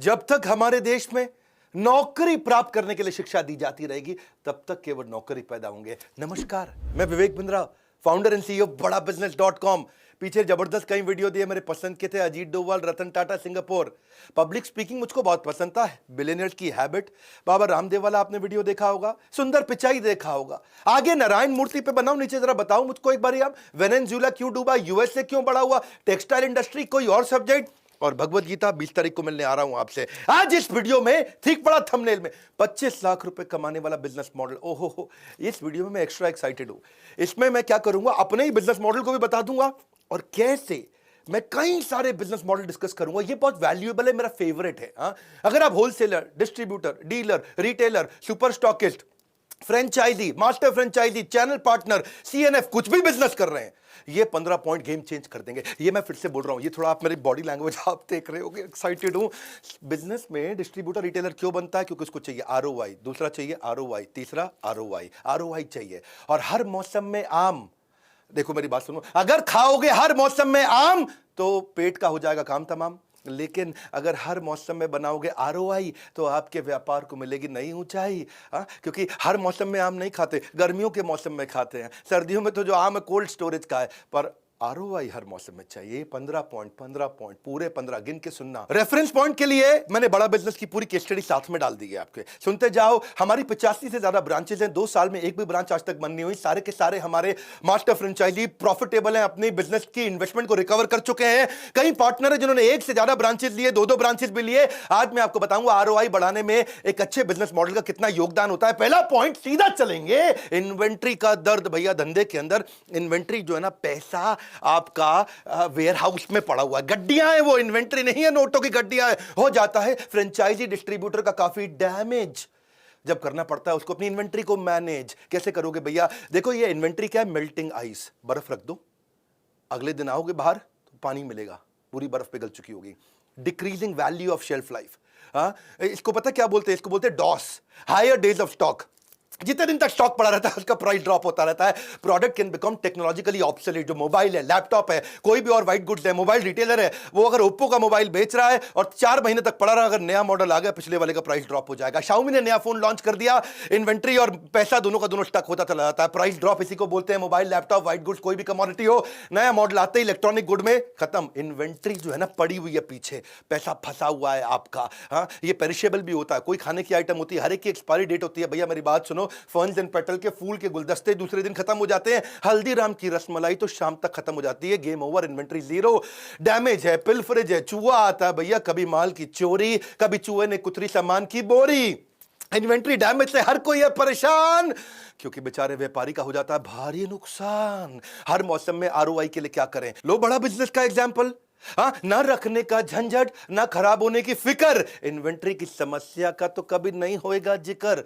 जब तक हमारे देश में नौकरी प्राप्त करने के लिए शिक्षा दी जाती रहेगी तब तक केवल नौकरी पैदा होंगे। नमस्कार, मैं Vivek Bindra, founder and CEO बड़ा बिजनेस.com। पीछे जबरदस्त कई वीडियो दिए मेरे पसंद के थे, Ajit Doval, Ratan Tata, Singapore. Public speaking मुझको बहुत पसंद था, बिलियनियर्स की हैबिट, बाबा रामदेव वाला आपने वीडियो देखा होगा, सुंदर पिचाई देखा होगा। आगे नारायण मूर्ति पे बनाओ, नीचे जरा बताओ मुझको एक बार आप, वेनेजुएला क्यों डूबा, यूएसए क्यों बड़ा हुआ, टेक्सटाइल इंडस्ट्री, कोई और सब्जेक्ट, और भगवत गीता 20 तारीख को मिलने आ रहा हूं आपसे। आज इस वीडियो में ठीक पड़ा थंबनेल में 25 लाख रुपए कमाने वाला बिजनेस मॉडल। ओहो हो, इस वीडियो में मैं एक्स्ट्रा एक्साइटेड हूं। इसमें मैं क्या करूंगा, अपने ही बिजनेस मॉडल को भी बता दूंगा और कैसे मैं कई सारे बिजनेस मॉडल डिस्कस करूंगा। ये बहुत वैल्यूएबल है, मेरा फेवरेट है। अगर आप wholesaler, distributor, dealer, retailer, super stockist, franchisee, master franchisee, channel partner, CNF, कुछ भी बिजनेस कर रहे हैं, ये 15 पॉइंट गेम चेंज कर देंगे। ये मैं फिर से बोल रहा हूं, ये थोड़ा आप मेरी बॉडी लैंग्वेज आप देख रहे होगे, एक्साइटेड हूं। बिजनेस में डिस्ट्रीब्यूटर, रिटेलर क्यों बनता है? क्योंकि उसको चाहिए आरओआई, दूसरा चाहिए आरओआई, तीसरा आरओआई। आरओआई चाहिए और हर मौसम में आम। देखो मेरी बात सुनो, अगर खाओगे हर मौसम में आम तो पेट का हो जाएगा काम तमाम। लेकिन अगर हर मौसम में बनाओगे आरओआई तो आपके व्यापार को मिलेगी नई ऊंचाई। क्योंकि हर मौसम में आम नहीं खाते, गर्मियों के मौसम में खाते हैं, सर्दियों में तो जो आम है कोल्ड स्टोरेज का है, पर आरओआई हर मौसम में चाहिए। 15 पॉइंट, 15 पॉइंट, पूरे 15 गिन के सुनना। रेफरेंस पॉइंट के लिए मैंने बड़ा बिजनेस की पूरी केस स्टडी साथ में डाल दी है आपके, सुनते जाओ। हमारी 85 से ज्यादा ब्रांचेज हैं, 2 साल में एक भी ब्रांच आज तक बंद नहीं हुई। सारे के सारे हमारे मास्टर फ्रेंचाइजी प्रॉफिटेबल हैं, अपनी बिजनेस की इन्वेस्टमेंट को रिकवर कर चुके हैं। कई पार्टनर है जिन्होंने एक से ज्यादा ब्रांचेज लिए, 2-2 ब्रांचेज भी लिए। आज मैं आपको बताऊंगा आरओआई बढ़ाने में एक अच्छे बिजनेस मॉडल का कितना योगदान होता है। पहला पॉइंट, सीधा चलेंगे, इन्वेंट्री का दर्द। भैया धंधे के अंदर इन्वेंट्री जो है ना, पैसा आपका वेयर हाउस में पड़ा हुआ है, गड्डियां हैं, वो इन्वेंट्री नहीं है, नोटों की गड्डियां हैं। हो जाता है फ्रेंचाइजी डिस्ट्रीब्यूटर का काफी डैमेज जब करना पड़ता है उसको अपनी इन्वेंट्री को मैनेज। कैसे करोगे भैया? देखो ये इन्वेंट्री क्या है, मेल्टिंग आइस। बर्फ रख दो, अगले दिन आओगे बाहर तो पानी मिलेगा, पूरी बर्फ पिघल चुकी होगी। Decreasing value of shelf life. इसको पता क्या बोलते हैं? इसको बोलते हैं DOS, higher days of stock. जितने दिन तक स्टॉक पड़ा रहता है उसका प्राइस ड्रॉप होता रहता है। Product can become technologically obsolete. जो मोबाइल है, लैपटॉप है, कोई भी और व्हाइट गुड्स है, मोबाइल रिटेलर है, वो अगर ओप्पो का मोबाइल बेच रहा है और 4 महीने तक पड़ा रहा, अगर नया मॉडल आ गया पिछले वाले का प्राइस ड्रॉप हो जाएगा। शाओमी ने नया फोन लॉन्च कर दिया, इन्वेंट्री और पैसा दोनों का दोनों स्टक होता चला जाता है। प्राइस ड्रॉप इसी को बोलते हैं। मोबाइल, लैपटॉप, व्हाइट गुड्स, कोई भी कमोडिटी हो, नया मॉडल आते ही इलेक्ट्रॉनिक गुड में खत्म। इन्वेंट्री जो है ना पड़ी हुई है पीछे, पैसा फंसा हुआ है आपका। ये पेरिशेबल भी होता है, कोई खाने की आइटम होती है, हर एक की एक्सपायरी डेट होती है। भैया मेरी बात सुनो, फर्न्स एंड पेटल के फूल के गुलदस्ते दूसरे दिन खत्म हो जाते हैं, हल्दीराम की रसमलाई तो शाम तक खत्म हो जाती है। Game over, inventory zero. Damage है, पिलफरेज है, चूहा आता है भैया, कभी माल की चोरी, कभी चूहे ने कुतरी सामान की बोरी। इन्वेंट्री डैमेज से हर कोई है परेशान, क्योंकि बेचारे व्यापारी का हो जाता है भारी नुकसान। हर मौसम में आरओआई के लिए क्या करें? लो बड़ा बिजनेस का एग्जांपल। ना रखने का झंझट, ना खराब होने की फिक्र, इन्वेंट्री की समस्या का तो कभी नहीं होएगा जिक्र।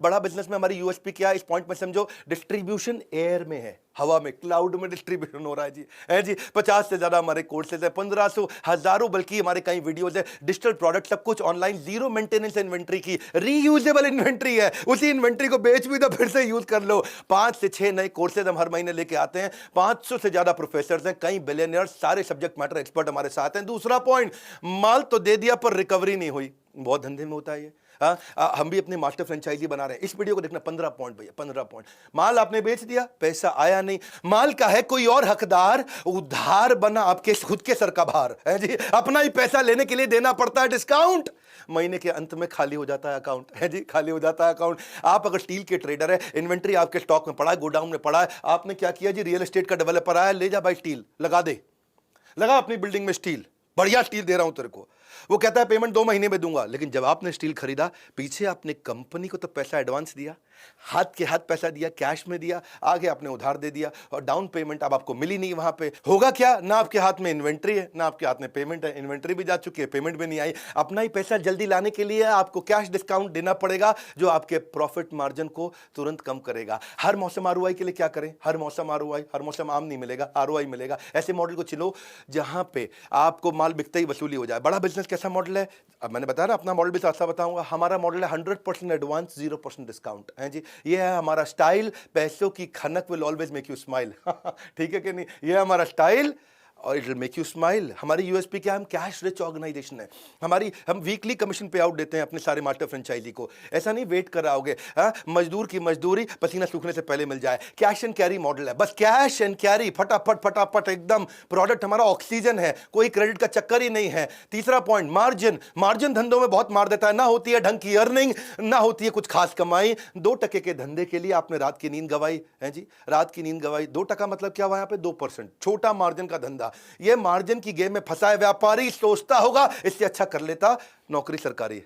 बड़ा बिजनेस में हमारी यूएसपी क्या है? इस पॉइंट में समझो, डिस्ट्रीब्यूशन एयर में है, हवा में, क्लाउड में डिस्ट्रीब्यूशन हो रहा है जी। 50 से ज्यादा हमारे कोर्सेज है, 1500, हजारों बल्कि हमारे कई वीडियोज है। डिजिटल प्रोडक्ट सब कुछ ऑनलाइन, जीरो मेंटेनेंस इन्वेंट्री की, रीयूजेबल इन्वेंट्री है। उसी इन्वेंट्री को बेच भी दो, फिर से यूज कर लो। 5 से 6 नए कोर्सेज हम हर महीने लेके आते हैं। 500 से ज्यादा प्रोफेसर हैं, कई बिलियनियर्स, सारे सब्जेक्ट मैटर एक्सपर्ट हमारे साथ हैं। दूसरा पॉइंट, माल तो दे दिया पर रिकवरी नहीं हुई। बहुत धंधे में होता है ये। हम भी अपनी मास्टर फ्रेंचाइजी बना रहे हैं। इस वीडियो को देखना, 15 पॉइंट भैया, 15 पॉइंट। माल आपने बेच दिया, पैसा आया नहीं, माल का है कोई और हकदार, उधार बना आपके खुद के सर का भार है जी। अपना ही पैसा लेने के लिए देना पड़ता है डिस्काउंट, महीने के अंत में खाली हो जाता है अकाउंट है जी, खाली हो जाता है अकाउंट। आप अगर स्टील के ट्रेडर है, इन्वेंट्री आपके स्टॉक में पड़ा है, गोडाउन में पड़ा है, आपने क्या किया जी? रियल एस्टेट का डेवलपर आया, ले जा भाई स्टील लगा दे, लगा अपनी बिल्डिंग में स्टील, बढ़िया स्टील दे रहा हूं तेरे को। वो कहता है पेमेंट 2 महीने में दूंगा, लेकिन जब आपने स्टील खरीदा, पीछे आपने कंपनी को तो पैसा एडवांस दिया, हाथ के हाथ पैसा दिया, कैश में दिया, आगे आपने उधार दे दिया और डाउन पेमेंट अब आपको मिली नहीं। वहां पे होगा क्या? ना आपके हाथ में इन्वेंट्री है, ना आपके हाथ में पेमेंट है। इन्वेंट्री भी जा चुकी है, पेमेंट भी नहीं आई। अपना ही पैसा जल्दी लाने के लिए आपको कैश डिस्काउंट देना पड़ेगा, जो आपके प्रॉफिट मार्जिन को तुरंत कम करेगा। हर मौसम आरओआई के लिए क्या करें? हर मौसम आरओआई, हर मौसम आम नहीं मिलेगा, आरओआई मिलेगा। ऐसे मॉडल को चुनो जहां पे आपको माल बिकते ही वसूली हो जाए। बड़ा बिजनेस कैसा मॉडल है? अब मैंने बताया ना, अपना मॉडल भी साथ बताऊंगा। हमारा मॉडल है 100% एडवांस, 0% डिस्काउंट है जी। ये है हमारा स्टाइल। पैसों की खनक will always make you smile. ठीक है कि नहीं? ये हमारा स्टाइल और it will make you smile. हमारी यूएसपी क्या है? हम कैश रिच ऑर्गेनाइजेशन है। हम वीकली कमीशन पे आउट देते हैं अपने सारे मास्टर फ्रेंचाइजी को। ऐसा नहीं वेट कर रहा होगे, मजदूर की मजदूरी पसीना सूखने से पहले मिल जाए। कैश एंड कैरी मॉडल है, बस कैश एंड कैरी, फटाफट फटाफट एकदम। प्रोडक्ट हमारा ऑक्सीजन है, कोई क्रेडिट का चक्कर ही नहीं है। तीसरा पॉइंट, मार्जिन। मार्जिन धंधों में बहुत मार देता है, ना होती है ढंग की अर्निंग, ना होती है कुछ खास कमाई। 2% के धंधे के लिए आपने रात की नींद गवाई है जी, रात की नींद गवाई। 2% मतलब क्या हुआ? यहाँ पे 2%, छोटा मार्जिन का धंधा। ये मार्जिन की गेम में फंसा है व्यापारी। सोचता होगा इससे अच्छा कर लेता नौकरी सरकारी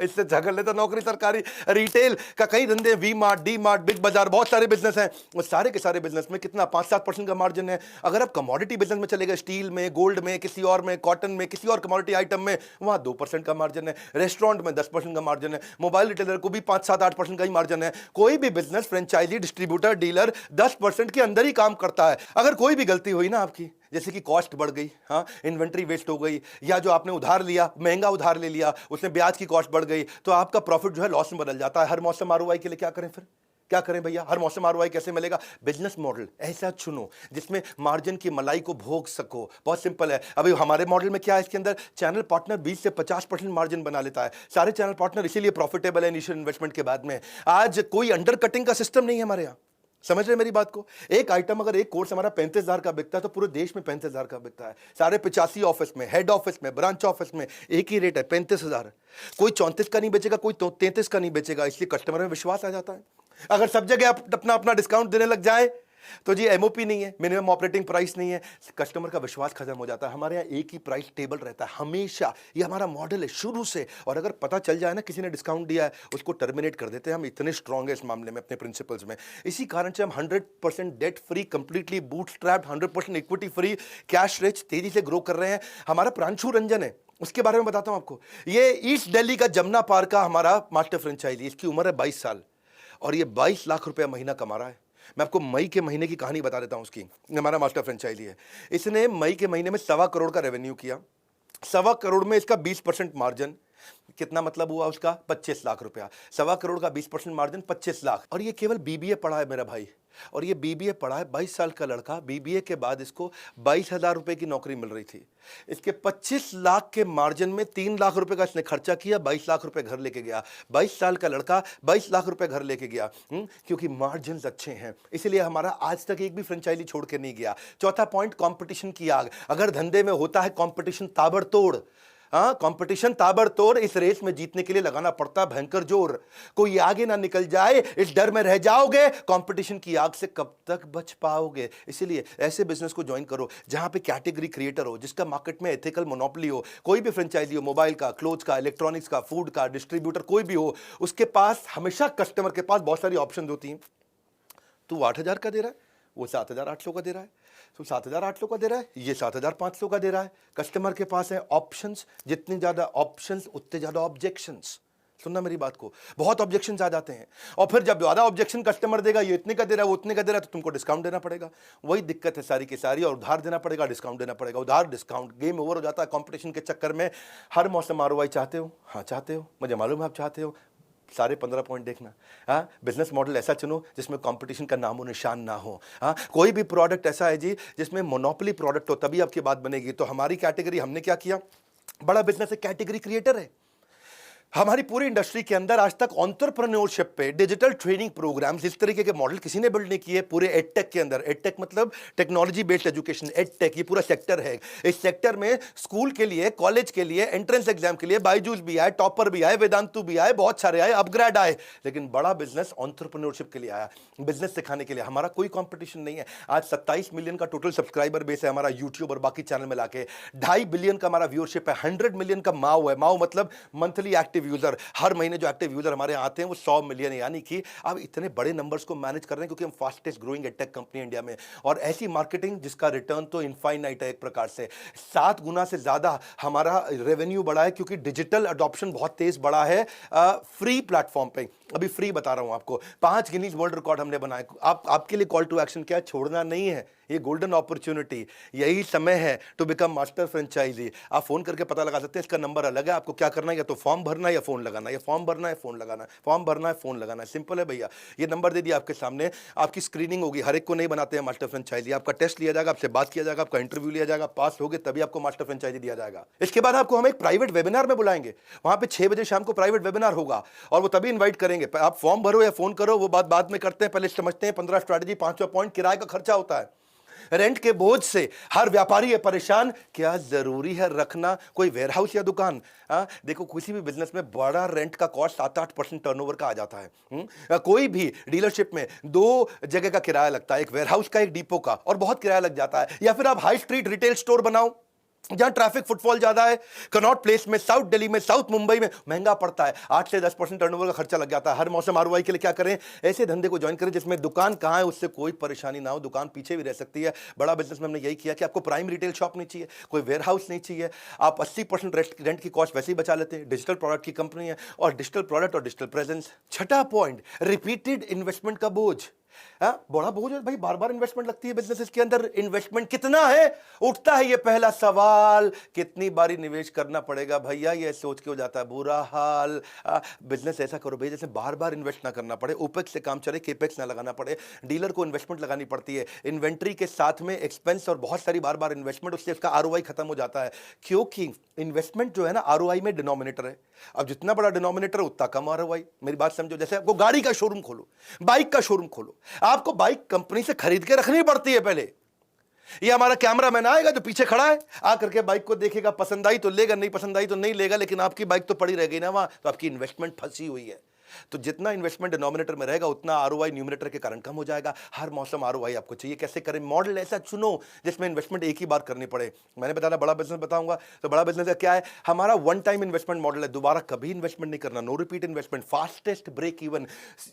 इससे अच्छा कर लेता नौकरी सरकारी। रिटेल का कई धंधे, V Mart, D Mart, Big Bazaar, बहुत सारे बिजनेस हैं। और सारे के सारे बिजनेस में कितना 5-7% का मार्जिन है। अगर आप कमोडिटी बिजनेस में चले गए, स्टील में, गोल्ड में, किसी और में, कॉटन में, किसी और कमोडिटी आइटम में, वहां 2% का मार्जिन है। रेस्टोरेंट में 10% का मार्जिन है। मोबाइल रिटेलर को भी 5-7-8% का ही मार्जिन है। कोई भी बिजनेस, फ्रेंचाइजी, डिस्ट्रीब्यूटर, डीलर 10% के अंदर ही काम करता है। अगर कोई भी गलती हुई ना आपकी, जैसे कि कॉस्ट बढ़ गई, हाँ, इन्वेंट्री वेस्ट हो गई, या जो आपने उधार लिया, महंगा उधार ले लिया, उसमें ब्याज की कॉस्ट बढ़ गई, तो आपका प्रॉफिट जो है लॉस में बदल जाता है। हर मौसम आरओआई के लिए क्या करें फिर? क्या करें भैया? हर मौसम आरओआई कैसे मिलेगा? बिजनेस मॉडल ऐसा चुनो जिसमें मार्जिन की मलाई को भोग सको। बहुत सिंपल है। अभी हमारे मॉडल में क्या है? इसके अंदर चैनल पार्टनर 20 से 50% मार्जिन बना लेता है। सारे चैनल पार्टनर इसीलिए प्रॉफिटेबल है इनिशियल इन्वेस्टमेंट के बाद में। आज कोई अंडर कटिंग का सिस्टम नहीं है हमारे यहाँ। समझ रहे मेरी बात को? एक आइटम, अगर एक कोर्स हमारा 35,000 का बिकता है तो पूरे देश में 35,000 का बिकता है। सारे 85 ऑफिस में, हेड ऑफिस में, ब्रांच ऑफिस में एक ही रेट है, 35,000। कोई 34 का नहीं बेचेगा, कोई 33 का नहीं बेचेगा। इसलिए कस्टमर में विश्वास आ जाता है। अगर सब जगह आप अपना अपना डिस्काउंट देने लग जाए तो जी एमओपी नहीं है, मिनिमम ऑपरेटिंग प्राइस नहीं है, कस्टमर का विश्वास खत्म हो जाता है। हमारे यहाँ एक ही प्राइस टेबल रहता है हमेशा। ये हमारा मॉडल है शुरू से। और अगर पता चल जाए ना किसी ने डिस्काउंट दिया है, उसको टर्मिनेट कर देते हैं। हम इतने स्ट्रांग है इस मामले में अपने प्रिंसिपल्स में। इसी कारण से हम 100% debt free, completely bootstrapped, 100% equity free, cash rich, तेजी से ग्रो कर रहे हैं। हमारा प्रांशु रंजन है, उसके बारे में बताता हूं आपको। ये ईस्ट दिल्ली का जमुना पार्क का हमारा मास्टर फ्रेंचाइजी। इसकी उम्र है 22 साल और ये 22 लाख रुपया महीना कमा रहा है। मैं आपको मई के महीने की कहानी बता देता हूं उसकी। हमारा मास्टर फ्रेंचाइजी है। इसने मई के महीने में 1.25 करोड़ का रेवेन्यू किया। 1.25 करोड़ में इसका 20% मार्जिन, कितना मतलब हुआ उसका? 25 लाख रुपया। 1.25 करोड़ का 20% मार्जिन, 25 लाख। और ये केवल बीबीए पढ़ा है मेरा भाई, और ये बीबीए पढ़ा है। 22 साल का लड़का, बीबीए के बाद इसको 22,000 रुपए की नौकरी मिल रही थी। इसके 25 लाख के मार्जिन में 3 लाख रुपए का इसने खर्चा किया, 22 लाख रुपए घर लेके गया। 22 साल का लड़का 22 लाख रुपए घर लेके गया, क्योंकि मार्जिन अच्छे हैं। इसलिए हमारा आज तक एक भी फ्रेंचाइजी छोड़ के नहीं गया। चौथा पॉइंट, कंपटीशन की आग। अगर धंधे में होता है कंपटीशन ताबड़तोड़, हाँ, कंपटीशन ताबड़तोड़, इस रेस में जीतने के लिए लगाना पड़ता है भयंकर जोर। कोई आगे ना निकल जाए इस डर में रह जाओगे। कंपटीशन की आग से कब तक बच पाओगे? इसलिए ऐसे बिजनेस को ज्वाइन करो जहां पे कैटेगरी क्रिएटर हो, जिसका मार्केट में एथिकल मोनोपोली हो। कोई भी फ्रेंचाइजी हो, मोबाइल का, क्लोथ का, इलेक्ट्रॉनिक्स का, फूड का, डिस्ट्रीब्यूटर कोई भी हो, उसके पास हमेशा कस्टमर के पास बहुत सारी ऑप्शन होती हैं। तू 8,000 का दे रहा है, वो 7,800 का दे रहा है। तो 7,800 का दे रहा है, ये 7,500 का दे रहा है। कस्टमर के पास है ऑप्शंस। जितनी ज्यादा ऑप्शंस उतने ज्यादा ऑब्जेक्शंस। सुनना मेरी बात को, बहुत ऑब्जेक्शंस आ जाते हैं। और फिर जब ज्यादा ऑब्जेक्शन कस्टमर देगा, ये इतने का दे रहा है, वो उतने का दे रहा है, तो तुमको डिस्काउंट देना पड़ेगा। वही दिक्कत है सारी की सारी। और उधार देना पड़ेगा, डिस्काउंट देना पड़ेगा, उधार डिस्काउंट, गेम ओवर हो जाता है कंपटीशन के चक्कर में। हर मौसम आरओआई चाहते हो? हाँ चाहते हो, मुझे मालूम है आप चाहते हो। सारे 15 पॉइंट देखना। हाँ, बिजनेस मॉडल ऐसा चुनो जिसमें कंपटीशन का नामो निशान ना हो। हाँ, कोई भी प्रोडक्ट ऐसा है जी जिसमें मोनोपोली प्रोडक्ट हो, तभी आपकी बात बनेगी। तो हमारी कैटेगरी, हमने क्या किया, बड़ा बिजनेस है, कैटेगरी क्रिएटर है। हमारी पूरी इंडस्ट्री के अंदर आज तक एंटरप्रेन्योरशिप पे डिजिटल ट्रेनिंग प्रोग्राम्स, इस तरीके के मॉडल किसी ने बिल्ड नहीं किए पूरे एडटेक के अंदर। एडटेक मतलब टेक्नोलॉजी बेस्ड एजुकेशन, एडटेक ये पूरा सेक्टर है। इस सेक्टर में स्कूल के लिए, कॉलेज के लिए, एंट्रेंस एग्जाम के लिए बायजूस भी आए, टॉपर भी आए, वेदांतु भी आए, बहुत सारे आए, अपग्रेड आए। लेकिन बड़ा बिजनेस एंटरप्रेन्योरशिप के लिए आया, बिजनेस सिखाने के लिए। हमारा कोई कॉम्पिटिशन नहीं है। आज 27 मिलियन का टोटल सब्सक्राइबर बेस है हमारा यूट्यूब और बाकी चैनल में लाके। 2.5 बिलियन का हमारा व्यूअरशिप है। 100 मिलियन का माओ है। माओ मतलब मंथली एक्टिव यूजर। हर महीने जो एक्टिव यूजर हमारे आते हैं वो 100 मिलियन है। यानी कि अब इतने बड़े नंबर्स को मैनेज कर रहे हैं क्योंकि हम fastest growing edtech company India में। और ऐसी मार्केटिंग जिसका रिटर्न तो इनफाइनाइट है। एक प्रकार से 7 गुना से ज्यादा हमारा रेवेन्यू बढ़ा है क्योंकि डिजिटल अडॉप्शन बहुत तेज बढ़ा है फ्री प्लेटफॉर्म पे। अभी फ्री बता रहा हूं आपको, 5 गिनीज वर्ल्ड रिकॉर्ड हमने बनाए। आपके लिए कॉल टू एक्शन क्या है? छोड़ना नहीं है। ये गोल्डन अपॉर्चुनिटी, यही समय है टू बिकम मास्टर फ्रेंचाइजी। आप फोन करके पता लगा सकते हैं, इसका नंबर अलग है। आपको क्या करना है, या तो फॉर्म भरना है या फोन लगाना, या फॉर्म भरना है फोन लगाना, फॉर्म भरना है फोन लगाना, सिंपल है भैया। ये नंबर दे दिया आपके सामने, आपकी स्क्रीनिंग होगी। हर एक को नहीं बनाते हैं मास्टर फ्रेंचाइजी, आपका टेस्ट लिया जाएगा, आपसे बात किया जाएगा, आपका इंटरव्यू लिया जाएगा, पास होगे तभी आपको मास्टर फ्रेंचाइजी दिया जाएगा। इसके बाद आपको हम एक प्राइवेट वेबिनार में बुलाएंगे, वहां पे 6 बजे शाम को प्राइवेट वेबिनार होगा और वो तभी इन्वाइट करेंगे। आप फॉर्म भरो या फोन करो, वो बात बाद में करते हैं, पहले समझते हैं 15 स्ट्रैटेजी। 5वां पॉइंट, किराए का खर्चा होता है। रेंट के बोझ से हर व्यापारी है परेशान। क्या जरूरी है रखना कोई वेयरहाउस या दुकान? देखो, किसी भी बिजनेस में बड़ा रेंट का कॉस्ट 7-8% टर्नओवर का आ जाता है। कोई भी डीलरशिप में 2 जगह का किराया लगता है, एक वेयरहाउस का, एक डिपो का, और बहुत किराया लग जाता है। या फिर आप हाई स्ट्रीट रिटेल स्टोर बनाओ जहां ट्रैफिक फुटफॉल ज्यादा है। कनॉट प्लेस में, साउथ दिल्ली में, साउथ मुंबई में महंगा पड़ता है। 8 से 10% टर्नओवर का खर्चा लग जाता है। हर मौसम आरओआई के लिए क्या करें? ऐसे धंधे को ज्वाइन करें जिसमें दुकान कहां है उससे कोई परेशानी ना हो, दुकान पीछे भी रह सकती है। बड़ा बिजनेस में हमने यही किया कि आपको प्राइम रिटेल शॉप नहीं चाहिए, कोई वेयर हाउस नहीं चाहिए, आप 80% रेंट की कॉस्ट वैसे ही बचा लेते हैं। डिजिटल प्रोडक्ट की कंपनी है, और डिजिटल प्रोडक्ट और डिजिटल प्रेजेंस। छठा पॉइंट, रिपीटेड इन्वेस्टमेंट का बोझ। बड़ा बोझ है भाई, बार बार इन्वेस्टमेंट लगती है बिजनेस के अंदर। इन्वेस्टमेंट कितना है, उठता है ये पहला सवाल। कितनी बारी निवेश करना पड़ेगा भैया, ये सोच के हो जाता है बुरा हाल। बिजनेस ऐसा करो भाई जैसे बार बार इन्वेस्ट ना करना पड़े, ओपेक्स से काम चले, केपेक्स ना लगाना पड़े। डीलर को इन्वेस्टमेंट लगानी पड़ती है, इन्वेंट्री के साथ में एक्सपेंस और बहुत सारी बार बार इन्वेस्टमेंट, उससे उसका आरओआई खत्म हो जाता है। क्योंकि इन्वेस्टमेंट जो है ना, आरओआई में डिनोमिनेटर है। अब जितना बड़ा डिनोमिनेटर उतना कम आरओआई। मेरी बात समझो, जैसे आपको गाड़ी का शोरूम खोलो, बाइक का शोरूम खोलो, आपको बाइक कंपनी से खरीद के रखनी पड़ती है पहले। ये हमारा कैमरामैन आएगा जो पीछे खड़ा है, आकर के बाइक को देखेगा, पसंद आई तो लेगा, नहीं पसंद आई तो नहीं लेगा, लेकिन आपकी बाइक तो पड़ी रह गई ना वहां, तो आपकी इन्वेस्टमेंट फंसी हुई है। तो जितना इन्वेस्टमेंट डिनोमिनेटर में रहेगा उतना आरओआई न्यूमरेटर के कारण कम हो जाएगा। हर मौसम आरओआई आपको चाहिए। कैसे करें? मॉडल ऐसा चुनो जिसमें इन्वेस्टमेंट एक ही बार करनी पड़े। मैंने बताया बड़ा बिजनेस बताऊंगा, तो बड़ा बिजनेस का क्या है? हमारा वन टाइम इन्वेस्टमेंट मॉडल है, दोबारा कभी इन्वेस्टमेंट नहीं करना, no repeat investment, fastest break even.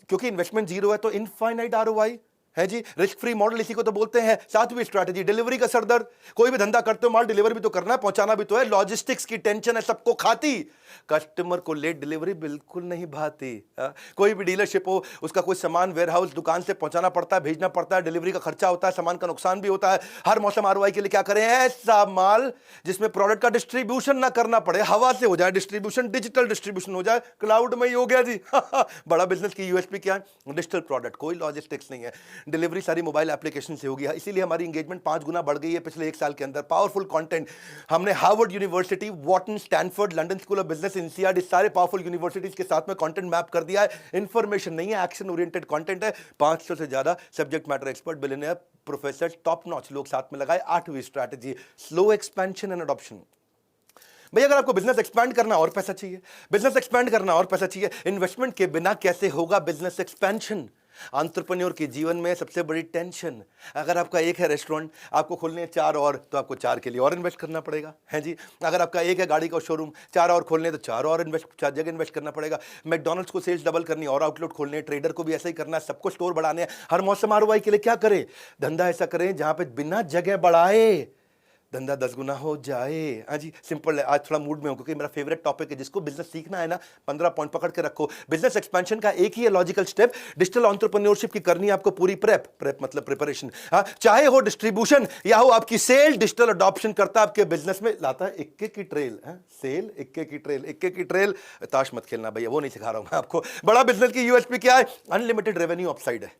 क्योंकि इन्वेस्टमेंट जीरो है तो इनफाइनाइट आरओआई है जी। रिस्क फ्री मॉडल इसी को तो बोलते हैं। 7वीं स्ट्रैटेजी, डिलीवरी का सरदर्द। कोई भी धंधा करते हो, माल डिलीवर भी तो करना है, पहुंचाना भी तो है। लॉजिस्टिक्स की टेंशन है सबको खाती, कस्टमर को लेट डिलीवरी बिल्कुल नहीं भाती। कोई भी डीलरशिप हो, उसका कोई सामान वेयरहाउस दुकान से पहुंचाना पड़ता है, भेजना पड़ता है, डिलीवरी का खर्चा होता है, सामान का नुकसान भी होता है। हर मौसम आरओआई के लिए क्या करें? ऐसा माल जिसमें प्रोडक्ट का डिस्ट्रीब्यूशन ना करना पड़े, हवा से हो जाए डिस्ट्रीब्यूशन, डिजिटल डिस्ट्रीब्यूशन हो जाए, क्लाउड में ही हो गया जी। बड़ा बिजनेस की यूएसपी क्या है? डिजिटल प्रोडक्ट, कोई लॉजिस्टिक्स नहीं है, डिलीवरी सारी मोबाइल एप्लीकेशन से होगी। इसीलिए हमारी एंगेजमेंट 5 गुना बढ़ गई है पिछले 1 साल के अंदर। पावरफुल कंटेंट हमने Harvard University, Wharton, Stanford, London School of Business, NCERT, सारे पावरफुल यूनिवर्सिटीज के साथ में कंटेंट मैप कर दिया है। इंफॉर्मेशन नहीं है, एक्शन ओरिएंटेड कंटेंट है। 500 से ज्यादा subject matter expert, billionaire, professor, top notch लोग साथ में लगाए। 8वीं strategy, slow expansion and adoption. भाई अगर आपको बिजनेस एक्सपैंड करना और पैसा चाहिए, बिजनेस एक्सपैंड करना और पैसा चाहिए, इन्वेस्टमेंट के बिना कैसे होगा बिजनेस एक्सपेंशन? एंटरप्रेन्योर के जीवन में सबसे बड़ी टेंशन, अगर आपका एक है रेस्टोरेंट, आपको खोलने हैं 4 और, तो आपको 4 के लिए और इन्वेस्ट करना पड़ेगा, है जी। अगर आपका एक है गाड़ी का शोरूम, 4 और खोलने तो 4 और 4 जगह इन्वेस्ट करना पड़ेगा। मैकडॉनल्ड्स को सेल्स डबल करनी और आउटलेट खोलने, ट्रेडर को भी ऐसा ही करना है, सबको स्टोर बढ़ाने हैं। हर मौसम आरओआई के लिए क्या करें? धंधा ऐसा करें जहां पे बिना जगह बढ़ाए धंधा 10 गुना हो जाए। हाँ जी, सिंपल है। आज थोड़ा मूड में हूं क्योंकि मेरा फेवरेट टॉपिक है, जिसको बिजनेस सीखना है ना, 15 पॉइंट पकड़ के रखो। बिजनेस एक्सपेंशन का एक ही है लॉजिकल स्टेप, डिजिटल एंटरप्रेन्योरशिप की करनी है आपको पूरी प्रेप मतलब प्रिपरेशन। हाँ, चाहे हो डिस्ट्रीब्यूशन या हो आपकी सेल, डिजिटल अडॉप्शन करता है आपके बिजनेस में, लाता है इक्के की ट्रेल। सेल इक्के की ट्रेल, इक्के की ट्रेल। ताश मत खेलना भैया, वो नहीं सिखा रहा हूं मैं आपको। बड़ा बिजनेस की यूएसपी क्या है? अनलिमिटेड रेवेन्यू अपसाइड है।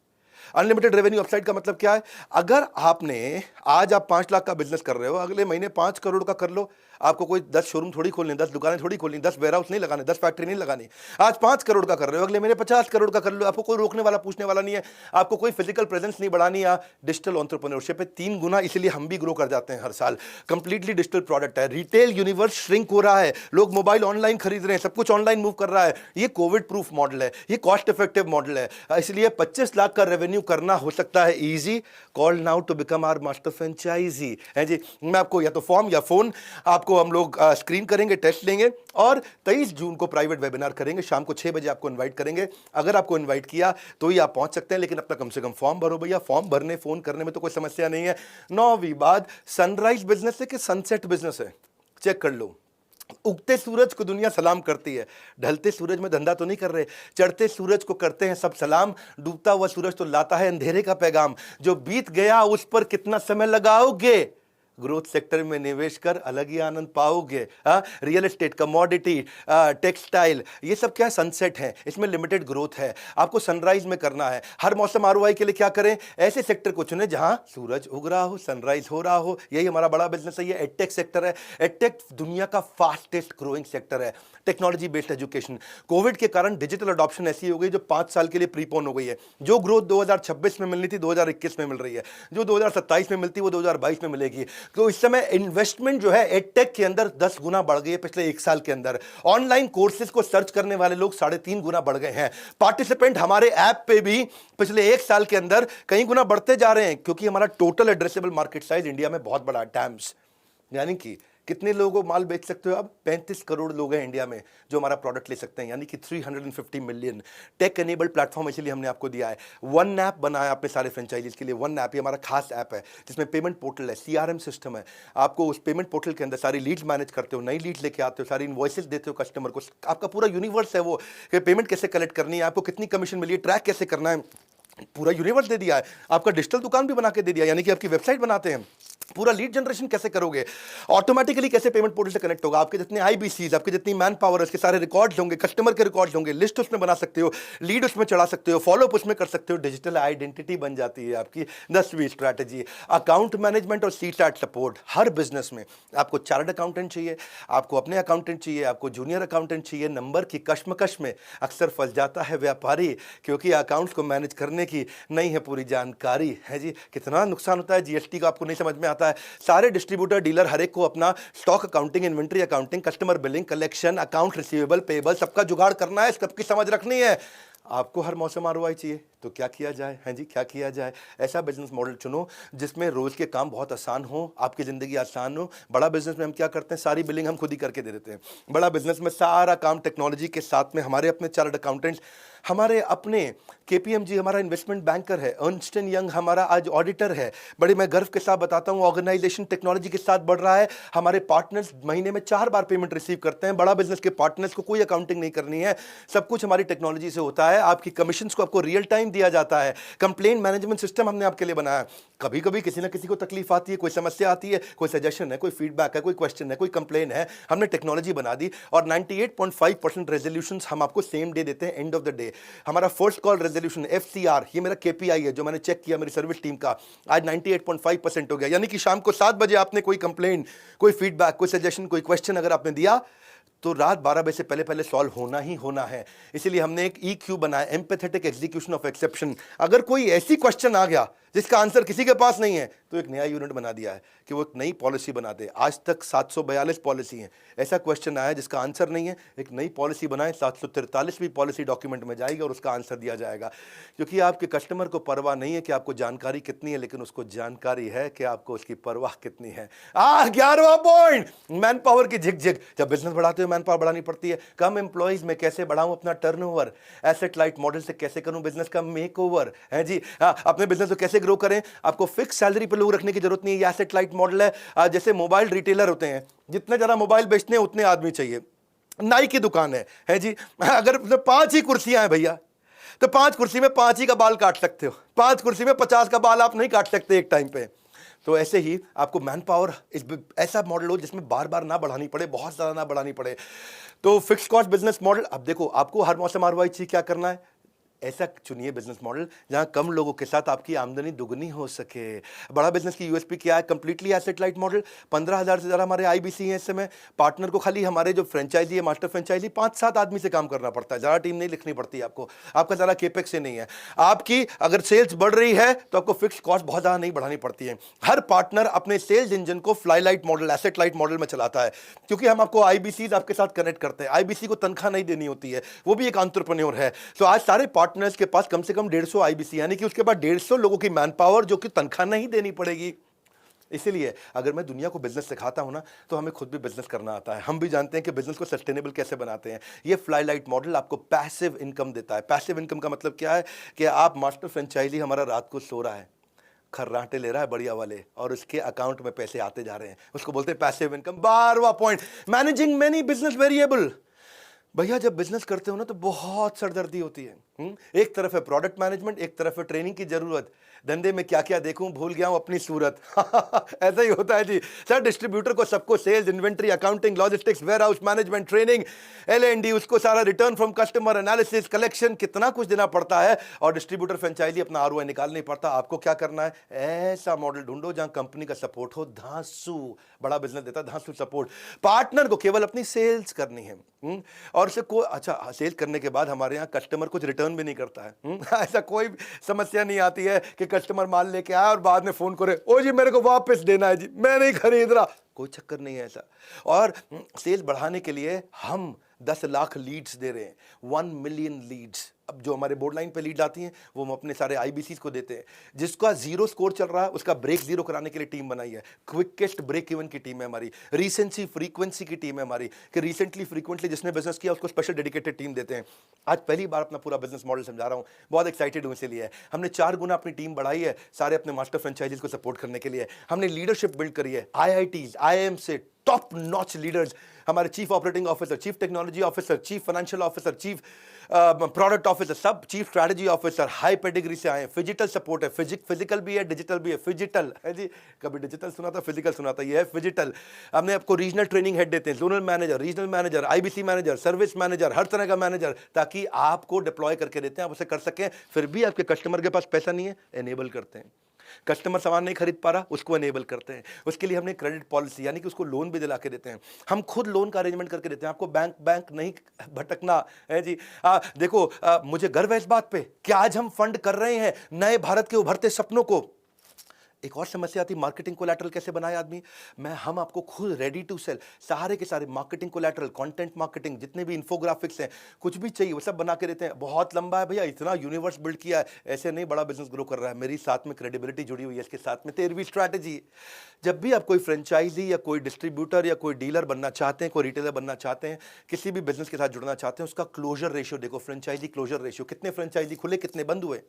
अनलिमिटेड रेवेन्यू अपसाइड का मतलब क्या है? अगर आपने आज आप 5 लाख का बिजनेस कर रहे हो, अगले महीने 5 करोड़ का कर लो। आपको कोई 10 शोरूम थोड़ी खोलने, 10 दुकानें थोड़ी खोलनी, 10 वेयरहाउस नहीं लगाने, 10 फैक्ट्री नहीं लगानी। आज 5 करोड़ का कर रहे हो, अगले महीने 50 करोड़ का कर लो। आपको कोई रोकने वाला, पूछने वाला नहीं है। आपको कोई फिजिकल प्रेजेंस नहीं बढ़ानी है। डिजिटल एंटरप्रेन्योरशिप है 3 गुना, इसलिए हम भी ग्रो कर जाते हैं हर साल। कंप्लीटली डिजिटल प्रोडक्ट है। रिटेल यूनिवर्स श्रिंक हो रहा है, लोग मोबाइल ऑनलाइन खरीद रहे हैं, सब कुछ ऑनलाइन मूव कर रहा है। ये कोविड प्रूफ मॉडल है, ये कॉस्ट इफेक्टिव मॉडल है, इसलिए 25 लाख का रेवेन्यू करना हो सकता है easy. Call now to become our master franchisee, है जी। मैं आपको या तो फॉर्म या फोन, आपको हम लोग स्क्रीन करेंगे, टेस्ट लेंगे, और 23 जून को प्राइवेट वेबिनार करेंगे। शाम को 6 बजे आपको इनवाइट करेंगे। अगर आपको इनवाइट किया तो ही आप पहुंच सकते हैं, लेकिन अपना कम से कम फॉर्म भरो भैया। फॉर्म भरने, फोन करने में तो कोई समस्या नहीं है। 9वीं बात, सनराइज बिजनेस है कि सनसेट बिजनेस है, चेक कर लो। उगते सूरज को दुनिया सलाम करती है, ढलते सूरज में धंधा तो नहीं कर रहे। चढ़ते सूरज को करते हैं सब सलाम, डूबता हुआ सूरज तो लाता है अंधेरे का पैगाम। जो बीत गया उस पर कितना समय लगाओगे? ग्रोथ सेक्टर में निवेश कर अलग ही आनंद पाओगे। रियल एस्टेट, कमोडिटी, टेक्सटाइल, ये सब क्या सनसेट है, इसमें लिमिटेड ग्रोथ है, आपको सनराइज में करना है। हर मौसम आरओआई के लिए क्या करें, ऐसे सेक्टर को चुने जहां सूरज उग रहा हो, सनराइज हो रहा हो। यही हमारा बड़ा बिजनेस है। ये एडटेक सेक्टर है। एडटेक दुनिया का फास्टेस्ट ग्रोइंग सेक्टर है। Technology based education. कोविड के कारण डिजिटल अडॉप्शन ऐसी हो गई जो 5 साल के लिए प्रीपोन हो गई है। जो ग्रोथ 2026 में मिलनी थी 2021 में मिल रही है, जो 2027 में मिलती वो 2022 में मिलेगी। तो इस समय इन्वेस्टमेंट जो है एडटेक के अंदर 10 गुना बढ़ गई है पिछले 1 साल के अंदर। ऑनलाइन कोर्सेज को सर्च करने वाले लोग 3.5 गुना बढ़ गए हैं। पार्टिसिपेंट हमारे ऐप पे भी पिछले 1 साल के अंदर कई गुना बढ़ते जा रहे हैं, क्योंकि हमारा total addressable market size India में बहुत बड़ा टैम्स, यानी कि कितने लोगों को माल बेच सकते हो अब, 35 करोड़ लोग हैं इंडिया में जो हमारा प्रोडक्ट ले सकते हैं, यानी कि 350 मिलियन। टेक एनेबल्ड प्लेटफॉर्म इसलिए हमने आपको दिया है। वन ऐप बनाया अपने सारे फ्रेंचाइजीज के लिए। वन ऐप, ये हमारा खास ऐप है जिसमें पेमेंट पोर्टल है, सीआरएम सिस्टम है। आपको उस पेमेंट पोर्टल के अंदर सारी लीड्स मैनेज करते हो, नई लीड्स लेके आते हो, सारी इनवॉइसेस देते हो कस्टमर को। आपका पूरा यूनिवर्स है वो, कि पेमेंट कैसे कलेक्ट करनी है, आपको कितनी कमीशन मिली है, ट्रैक कैसे करना है, पूरा यूनिवर्स दे दिया है। आपका डिजिटल दुकान भी बना के दे दिया, यानी कि आपकी वेबसाइट बनाते हैं, पूरा लीड जनरेशन कैसे करोगे, ऑटोमेटिकली कैसे पेमेंट पोर्टल से कनेक्ट होगा, आपके जितने आईबीसीज, आपके जितनी मैन पावर है, उसके सारे रिकॉर्ड्स होंगे, कस्टमर के रिकॉर्ड्स होंगे, लिस्ट उसमें बना सकते हो, लीड उसमें चढ़ा सकते हो, फॉलो अप उसमें कर सकते हो। डिजिटल आइडेंटिटी बन जाती है आपकी। 10वीं स्ट्रैटेजी, अकाउंट मैनेजमेंट और सीटैट सपोर्ट। हर बिजनेस में आपको चार्टर्ड अकाउंटेंट चाहिए, आपको अपने अकाउंटेंट चाहिए, आपको जूनियर अकाउंटेंट चाहिए। नंबर की कश्मकश में अक्सर फंस जाता है व्यापारी, क्योंकि अकाउंट्स को मैनेज करने की नहीं है पूरी जानकारी, है जी। कितना नुकसान होता है जीएसटी का, आपको नहीं समझ में आता है। सारे डिस्ट्रीब्यूटर, डीलर, हर एक को अपना stock accounting, inventory accounting, customer billing, collection, account receivable, payable, सबका जुगाड़ करना है, सबकी समझ रखनी है। आपको हर मौसम आरओआई चाहिए, तो क्या किया जाए, हैं जी, क्या किया जाए। ऐसा बिजनेस मॉडल चुनो जिसमें रोज के काम बहुत आसान हो, आपकी जिंदगी आसान हो। बड़ा बिजनेस में हम क्या करते हैं, सारी बिलिंग हम खुद ही करके दे देते हैं। बड़ा बिजनेस में सारा काम टेक्नोलॉजी के साथ में, हमारे अपने चार्टर्ड अकाउंटेंट्स, हमारे अपने केपीएमजी हमारा इन्वेस्टमेंट बैंकर है, अर्नस्ट एंड यंग हमारा आज ऑडिटर है। बड़े मैं गर्व के साथ बताता हूं, ऑर्गेनाइजेशन टेक्नोलॉजी के साथ बढ़ रहा है। हमारे पार्टनर्स महीने में 4 बार पेमेंट रिसीव करते हैं। बड़ा बिजनेस के पार्टनर्स को कोई अकाउंटिंग नहीं करनी है, सब कुछ हमारी टेक्नोलॉजी से होता है। आपकी कमीशंस को आपको रियल टाइम दिया जाता है। कंप्लेंट मैनेजमेंट सिस्टम हमने आपके लिए बनाया। कभी कभी किसी ना किसी को तकलीफ आती है, कोई समस्या आती है, कोई सजेशन है, कोई फीडबैक है, कोई क्वेश्चन है, कोई कंप्लेन है, हमने टेक्नोलॉजी बना दी। और 98.5% रेजोल्यूशंस हम आपको सेम डे देते हैं, एंड ऑफ द डे। हमारा फर्स्ट कॉल रेजोल्यूशन एफसीआर, ये मेरा केपीआई है जो मैंने चेक किया मेरी सर्विस टीम का, आज 98.5% हो गया। यानी कि शाम को 7 बजे आपने कोई कंप्लेन, कोई फीडबैक, कोई सजेशन, कोई क्वेश्चन अगर आपने दिया, तो रात 12 बजे से पहले पहले सॉल्व होना ही होना है। इसीलिए हमने एक EQ बनाया, एम्पैथेटिक एग्जीक्यूशन ऑफ एक्सेप्शन। अगर कोई ऐसी क्वेश्चन आ गया जिसका आंसर किसी के पास नहीं है, तो एक नया यूनिट बना दिया है कि वो एक नई पॉलिसी बना दे। आज तक 742 पॉलिसी हैं, ऐसा क्वेश्चन आया जिसका आंसर नहीं है, एक नई पॉलिसी बनाए, 743वीं पॉलिसी डॉक्यूमेंट में जाएगी और उसका आंसर दिया जाएगा। क्योंकि आपके कस्टमर को परवाह नहीं है कि आपको जानकारी कितनी है, लेकिन उसको जानकारी है कि आपको उसकी परवाह कितनी है। 11वां पॉइंट, मैन पावर की झिकझिक। जब बिजनेस बढ़ाते हो मैन पावर बढ़ानी पड़ती है। कम एम्प्लॉइज में कैसे बढ़ाऊं अपना टर्नओवर, एसेट लाइट मॉडल से कैसे करूं बिजनेस का मेकओवर, है जी। अपने बिजनेस को कैसे ग्रो करें, आपको फिक्स सैलरी पे लोग रखने की जरूरत नहीं है। एसेट लाइट मॉडल है। जैसे मोबाइल रिटेलर होते हैं, जितने ज्यादा मोबाइल बेचते हैं उतने आदमी चाहिए। नाई की दुकान है जी, अगर 5 ही कुर्सियां हैं भैया, तो 5 कुर्सी में 5 ही का बाल काट सकते हो, 5 कुर्सी में 50 का बाल आप नहीं काट सकते एक टाइम पे। तो ऐसे ही आपको मैन पावर ऐसा मॉडल हो जिसमें बार बार ना बढ़ानी पड़े, बहुत ज़्यादा ना बढ़ानी पड़े। तो फिक्स कॉस्ट बिजनेस मॉडल। अब देखो, आपको हर मौसम आरओआई चाहिए, क्या करना है, ऐसा चुनिए बिजनेस मॉडल जहां कम लोगों के साथ आपकी आमदनी दुगनी हो सके। बड़ा बिजनेस की यूएसपी क्या है, कंप्लीटली एसेट लाइट मॉडल। 15,000 से ज़्यादा हमारे आईबीसी हैं इस समय। पार्टनर को खाली हमारे जो फ्रेंचाइजी है, मास्टर फ्रेंचाइजी, 5-7 आदमी से काम करना पड़ता है, ज़्यादा टीम नहीं लिखनी पड़ती है आपको, आपका ज़्यादा केपेक्स से नहीं है। आपकी अगर सेल्स बढ़ रही है तो आपको फिक्स कॉस्ट बहुत ज़्यादा नहीं बढ़ानी पड़ती है। हर पार्टनर अपने सेल्स इंजन को fly light model, asset light model में चलाता है, क्योंकि हम आपको आईबीसीज आपके साथ कनेक्ट करते हैं। आईबीसी को तनख्वाह नहीं देनी होती है, वो भी एक एंटरप्रेन्योर है। तो आज सारे पार्टनर्स के पास कम से कम 150 आईबीसी, यानी कि उसके बाद 150 लोगों की मैन पावर जो कि तनख्वाह नहीं देनी पड़ेगी। इसीलिए अगर मैं दुनिया को बिजनेस सिखाता हूं ना, तो हमें खुद भी बिजनेस करना आता है। हम भी जानते हैं कि बिजनेस को सस्टेनेबल कैसे बनाते हैं। ये फ्लाई लाइट मॉडल आपको पैसिव इनकम देता है। पैसिव इनकम का मतलब क्या है कि आप मास्टर फ्रेंचाइजी हमारा रात को सो रहा है, खर्राटे ले रहा है बढ़िया वाले, और उसके अकाउंट में पैसे आते जा रहे हैं, उसको बोलते हैं पैसिव इनकम। 12वां point, managing many business variable. भैया जब बिजनेस करते हो ना तो बहुत सरदर्दी होती है। एक तरफ है प्रोडक्ट मैनेजमेंट, एक तरफ है ट्रेनिंग की जरूरत। धंधे में क्या क्या देखूं, भूल गया हूं अपनी सूरत। ऐसा ही होता है जी सर। डिस्ट्रीब्यूटर को सबको sales, inventory, accounting, logistics, warehouse management, training, L&D, उसको सारा return from customer, analysis, collection, कितना कुछ देना पड़ता है। और डिस्ट्रीब्यूटर फ्रेंचाइजी अपना ROI निकाल नहीं पड़ता। आपको क्या करना है, ऐसा मॉडल ढूंढो जहां कंपनी का सपोर्ट हो। धांसू बड़ा बिजनेस देता है, धांसू सपोर्ट। पार्टनर को केवल अपनी सेल्स करनी है। और उसे कोई अच्छा सेल्स करने के बाद हमारे यहाँ कस्टमर कुछ रिटर्न भी नहीं करता है। ऐसा कोई समस्या नहीं आती है कि कस्टमर माल लेके आया और बाद में फोन करे, ओ जी मेरे को वापस देना है जी, मैं नहीं खरीद रहा। कोई चक्कर नहीं है ऐसा। और सेल्स बढ़ाने के लिए हम 10 लाख लीड्स दे रहे हैं, 1 मिलियन लीड्स। अब जो हमारे बोर्ड लाइन पे लीड आती हैं वो हम अपने सारे IBCs को देते हैं। जिसका 0 स्कोर चल रहा है उसका ब्रेक 0 कराने के लिए टीम बनाई है। क्विकेस्ट ब्रेक इवन की टीम है हमारी। रिसेंसी फ्रीक्वेंसी की टीम है हमारी कि रिसेंटली फ्रीक्वेंटली जिसने बिजनेस किया उसको स्पेशल डेडिकेटेड टीम देते हैं। आज पहली बार अपना पूरा बिजनेस मॉडल समझा रहा हूँ, बहुत एक्साइटेड हूँ इसलिए। हमने 4 गुना अपनी टीम बढ़ाई है सारे अपने मास्टर फ्रेंचाइजीज को सपोर्ट करने के लिए। हमने लीडरशिप बिल्ड करी है। IITs, IIM से टॉप नॉच लीडर्स, हमारे chief operating officer, chief technology officer, chief financial officer, chief product officer, सब chief strategy officer high pedigree से आए हैं। फिजिकल सपोर्ट है, फिजिकल भी है, डिजिटल भी है। फिजिकल है जी, कभी डिजिटल सुना था, फिजिकल सुना था, ये है फिजिकल। हमने आपको रीजनल ट्रेनिंग हेड देते हैं, zonal manager, regional manager, IBC manager, service manager, हर तरह का मैनेजर, ताकि आपको डिप्लॉय करके देते हैं, आप उसे कर सकें। फिर भी आपके कस्टमर के पास पैसा नहीं है, एनेबल करते हैं। कस्टमर सामान नहीं खरीद पा रहा, उसको एनेबल करते हैं। उसके लिए हमने क्रेडिट पॉलिसी यानी कि उसको लोन भी दिला के देते हैं। हम खुद लोन का अरेंजमेंट करके देते हैं। आपको बैंक नहीं भटकना है जी। देखो मुझे गर्व है इस बात पे कि आज हम फंड कर रहे हैं नए भारत के उभरते सपनों को। एक और समस्या आती, मार्केटिंग कोलैटरल कैसे बनाए आदमी। हम आपको खुद रेडी टू सेल सारे के सारे मार्केटिंग कोलैटरल, कंटेंट मार्केटिंग, जितने भी इन्फोग्राफिक्स हैं, कुछ भी चाहिए वो सब बना के देते हैं। बहुत लंबा है भैया, इतना यूनिवर्स बिल्ड किया है, ऐसे नहीं बड़ा बिजनेस ग्रो कर रहा है। मेरी साथ में क्रेडिबिलिटी जुड़ी हुई है, इसके साथ में 13वीं स्ट्रैटेजी। जब भी आप कोई फ्रेंचाइजी या कोई डिस्ट्रीब्यूटर या कोई डीलर बनना चाहते हैं, कोई रिटेलर बनना चाहते हैं, किसी भी बिजनेस के साथ जुड़ना चाहते हैं, उसका क्लोजर रेशियो देखो। फ्रेंचाइजी क्लोजर रेशियो, कितने फ्रेंचाइजी खुले, कितने बंद हुए।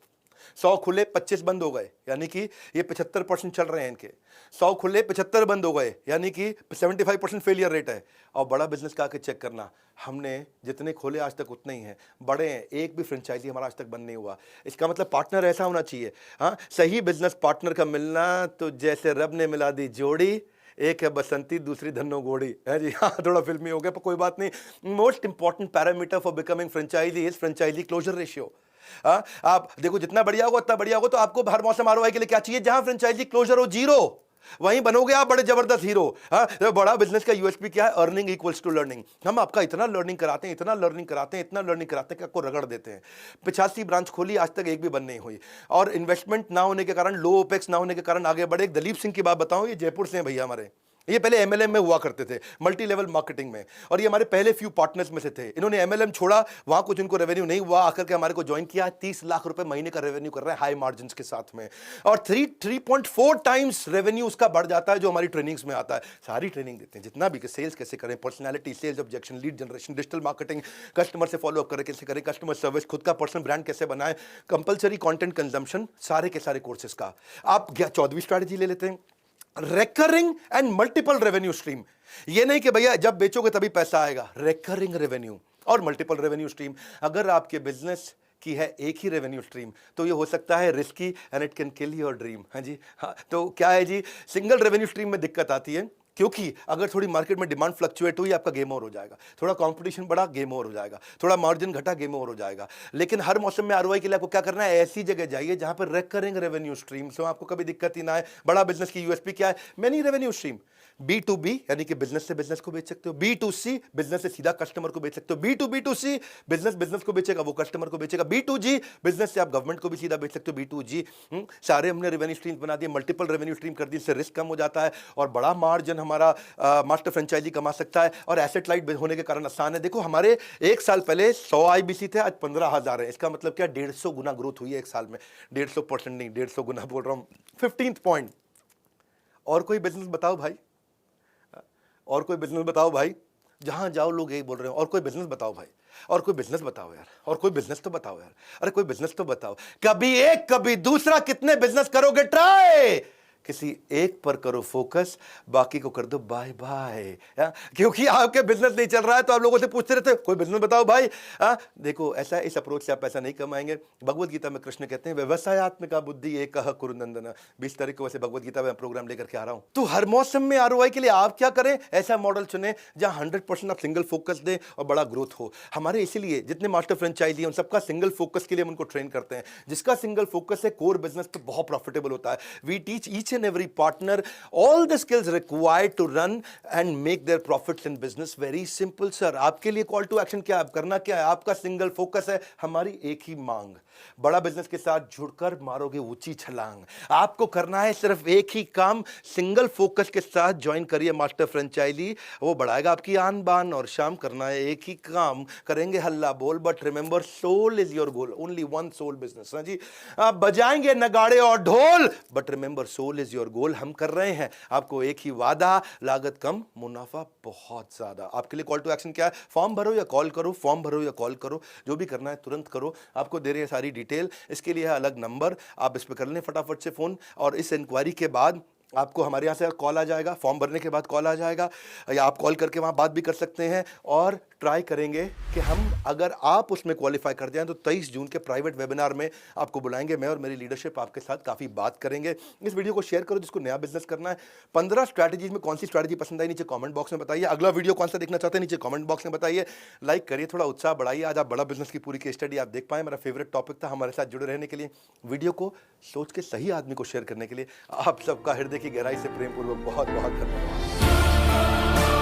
100 खुले 25 बंद हो गए, यानी कि ये 75% चल रहे हैं इनके। 100 खुले 75 बंद हो गए, यानी कि 75% फेलियर रेट है। और बड़ा बिजनेस का आके चेक करना, हमने जितने खोले आज तक उतने ही हैं, बड़े हैं, एक भी फ्रेंचाइजी हमारा आज तक बंद नहीं हुआ। इसका मतलब पार्टनर ऐसा होना चाहिए। हाँ, सही बिजनेस पार्टनर का मिलना तो जैसे रब ने मिला दी जोड़ी, एक है बसंती दूसरी धन्नो गोड़ी है जी। हाँ, थोड़ा फिल्मी हो गया पर कोई बात नहीं। Most important parameter for becoming franchisee is franchisee closure ratio. आप देखो जितना बढ़िया होगा उतना बढ़िया होगा, तो आपको हर मौसम ROI के लिए क्या चाहिए, जहां फ्रेंचाइजी क्लोजर हो 0, वहीं बनोगे आप बड़े जबरदस्त हीरो। तो बड़ा बिजनेस का USP क्या है, अर्निंग इक्वल्स टू लर्निंग। हम आपका इतना लर्निंग कराते हैं, इतना लर्निंग कराते हैं, इतना लर्निंग कराते हैं कि आपको रगड़ देते हैं। 85 ब्रांच खोली, आज तक एक भी बंद नहीं हुई। और इन्वेस्टमेंट ना होने के कारण, लो ओपेक्स ना होने के कारण आगे बढ़े। एक दलीप सिंह की बात बताऊं, ये जयपुर से हैं भैया हमारे। ये पहले MLM में हुआ करते थे, मल्टी लेवल मार्केटिंग में, और ये हमारे पहले फ्यू पार्टनर्स में से थे। इन्होंने MLM छोड़ा, वहां कुछ इनको रेवेन्यू नहीं हुआ, आकर के हमारे को ज्वाइन किया। 30 लाख रुपए महीने का रेवेन्यू कर रहे हैं हाई मार्जिन के साथ में, और 3.4 टाइम्स रेवेन्यू उसका बढ़ जाता है जो हमारी ट्रेनिंग्स में आता है। सारी ट्रेनिंग देते हैं जितना भी, सेल्स कैसे करें, personality, sales objection, lead generation, digital marketing, customer से फॉलोअप करें कैसे करें, कस्टमर सर्विस, खुद का पर्सनल ब्रांड कैसे बनाएं, कंपलसरी कंटेंट कंजम्पशन, सारे के सारे कोर्सेज का। आप 14वीं स्ट्रैटेजी ले लेते हैं, recurring and multiple revenue stream. ये नहीं कि भैया जब बेचोगे तभी पैसा आएगा, रेकरिंग रेवेन्यू और मल्टीपल रेवेन्यू स्ट्रीम। अगर आपके बिजनेस की है एक ही रेवेन्यू स्ट्रीम तो ये हो सकता है risky and it can kill your dream. हाँ जी, हाँ, तो क्या है जी, सिंगल रेवेन्यू स्ट्रीम में दिक्कत आती है, क्योंकि अगर थोड़ी मार्केट में डिमांड फ्लक्चुएट हुई, आपका गेम ओवर हो जाएगा। थोड़ा कंपटीशन बढ़ा, गेम ओवर हो जाएगा। थोड़ा मार्जिन घटा, गेम ओवर हो जाएगा। लेकिन हर मौसम में ROI के लिए आपको क्या करना है, ऐसी जगह जाइए जहां पर रेकरिंग रेवेन्यू स्ट्रीम से आपको कभी दिक्कत ही ना है। बड़ा बिजनेस की USP क्या है, मेनी रेवेन्यू स्ट्रीम। B2B यानी कि बिजनेस से बिजनेस को बेच सकते हो, B2C बिजनेस से सीधा कस्टमर को बेच सकते हो, B2B2C बिजनेस को बेचेगा, वो कस्टमर को बेचेगा, B2G बिजनेस से आप गवर्नमेंट को भी सीधा बेच सकते हो, B2G। सारे हमने रेवेन्यू स्ट्रीम बना दिए, मल्टीपल रेवेन्यू स्ट्रीम कर दिए, इससे रिस्क कम हो जाता है और बड़ा मार्जिन हमारा मास्टर फ्रेंचाइजी कमा सकता है। और एसेट लाइट होने के कारण आसान है। देखो हमारे एक साल पहले 100 IBC थे, आज 15,000 है। इसका मतलब क्या, 150 गुना ग्रोथ हुई है एक साल में। 150% नहीं, 150 गुना बोल रहा हूं। 15th पॉइंट, और कोई बिजनेस बताओ भाई, और कोई बिजनेस बताओ भाई, जहां जाओ लोग यही बोल रहे हैं, और कोई बिजनेस बताओ भाई, और कोई बिजनेस बताओ यार, और कोई बिजनेस तो बताओ यार, अरे कोई बिजनेस तो बताओ। कभी एक कभी दूसरा, कितने बिजनेस करोगे ट्राई, किसी एक पर करो फोकस, बाकी को कर दो बाय बाय। क्योंकि आपके बिजनेस नहीं चल रहा है तो आप लोगों से पूछते रहते हो कोई बिजनेस बताओ भाई। देखो ऐसा इस अप्रोच से आप पैसा नहीं कमाएंगे। भगवत गीता में कृष्ण कहते हैं व्यवसायत्मिका बुद्धि एक कुरुनंदन। 20 तारीख को वैसे भगवत गीता में प्रोग्राम लेकर के आ रहा हूं। तो हर मौसम में आरओआई के लिए आप क्या करें, ऐसा मॉडल चुने जहां 100% आप सिंगल फोकस दें और बड़ा ग्रोथ हो। हमारे इसीलिए जितने मास्टर फ्रेंचाइजी हैं उन सबका सिंगल फोकस के लिए हम उनको ट्रेन करते हैं। जिसका सिंगल फोकस है कोर बिजनेस पे बहुत प्रॉफिटेबल होता है। We teach each and every partner all the skills required to run and make their profits in business. Very simple sir। आपके लिए कॉल टू एक्शन क्या है, करना क्या है, आपका सिंगल फोकस है हमारी एक ही मांग। बड़ा बिजनेस के साथ जुड़कर मारोगे ऊंची छलांग। आपको करना है सिर्फ एक ही काम, सिंगल फोकस के साथ ज्वाइन करिए मास्टर फ्रेंचाइजी। वो बढ़ाएगा आपकी आन बान और शाम। करना है एक ही काम, करेंगे हल्ला बोल, but remember soul is your goal. Only one soul business. हाँ जी, आप बजाएंगे नगाड़े और ढोल, but remember soul is your goal. हम कर रहे हैं आपको एक ही वादा, लागत कम मुनाफा बहुत ज्यादा। आपके लिए कॉल टू एक्शन क्या है, फॉर्म भरो या कॉल करो, फॉर्म भरो या कॉल करो, जो भी करना है तुरंत करो। आपको दे रहे हैं सारी डिटेल, इसके लिए है अलग नंबर, आप इस पर कर लें फटाफट से फोन। और इस इंक्वायरी के बाद आपको हमारे यहाँ से कॉल आ जाएगा, फॉर्म भरने के बाद कॉल आ जाएगा, या आप कॉल करके वहाँ बात भी कर सकते हैं। और ट्राई करेंगे कि हम, अगर आप उसमें क्वालिफाई कर जाएं तो 23 जून के प्राइवेट वेबिनार में आपको बुलाएंगे। मैं और मेरी लीडरशिप आपके साथ काफ़ी बात करेंगे। इस वीडियो को शेयर करो जिसको नया बिजनेस करना है। 15 स्ट्रैटेजीज में कौन सी स्ट्रैटेजी पसंद आई नीचे कमेंट बॉक्स में बताइए। अगला वीडियो कौन सा देखना चाहते हैं नीचे कमेंट बॉक्स में बताइए। लाइक करिए, थोड़ा उत्साह बढ़ाइए। आज आप बड़ा बिजनेस की पूरी केस स्टडी आप देख पाए। मेरा फेवरेट टॉपिक था। हमारे साथ जुड़े रहने के लिए, वीडियो को सोच के सही आदमी को शेयर करने के लिए आप सबका हृदय की गहराई से प्रेमपूर्वक बहुत बहुत धन्यवाद।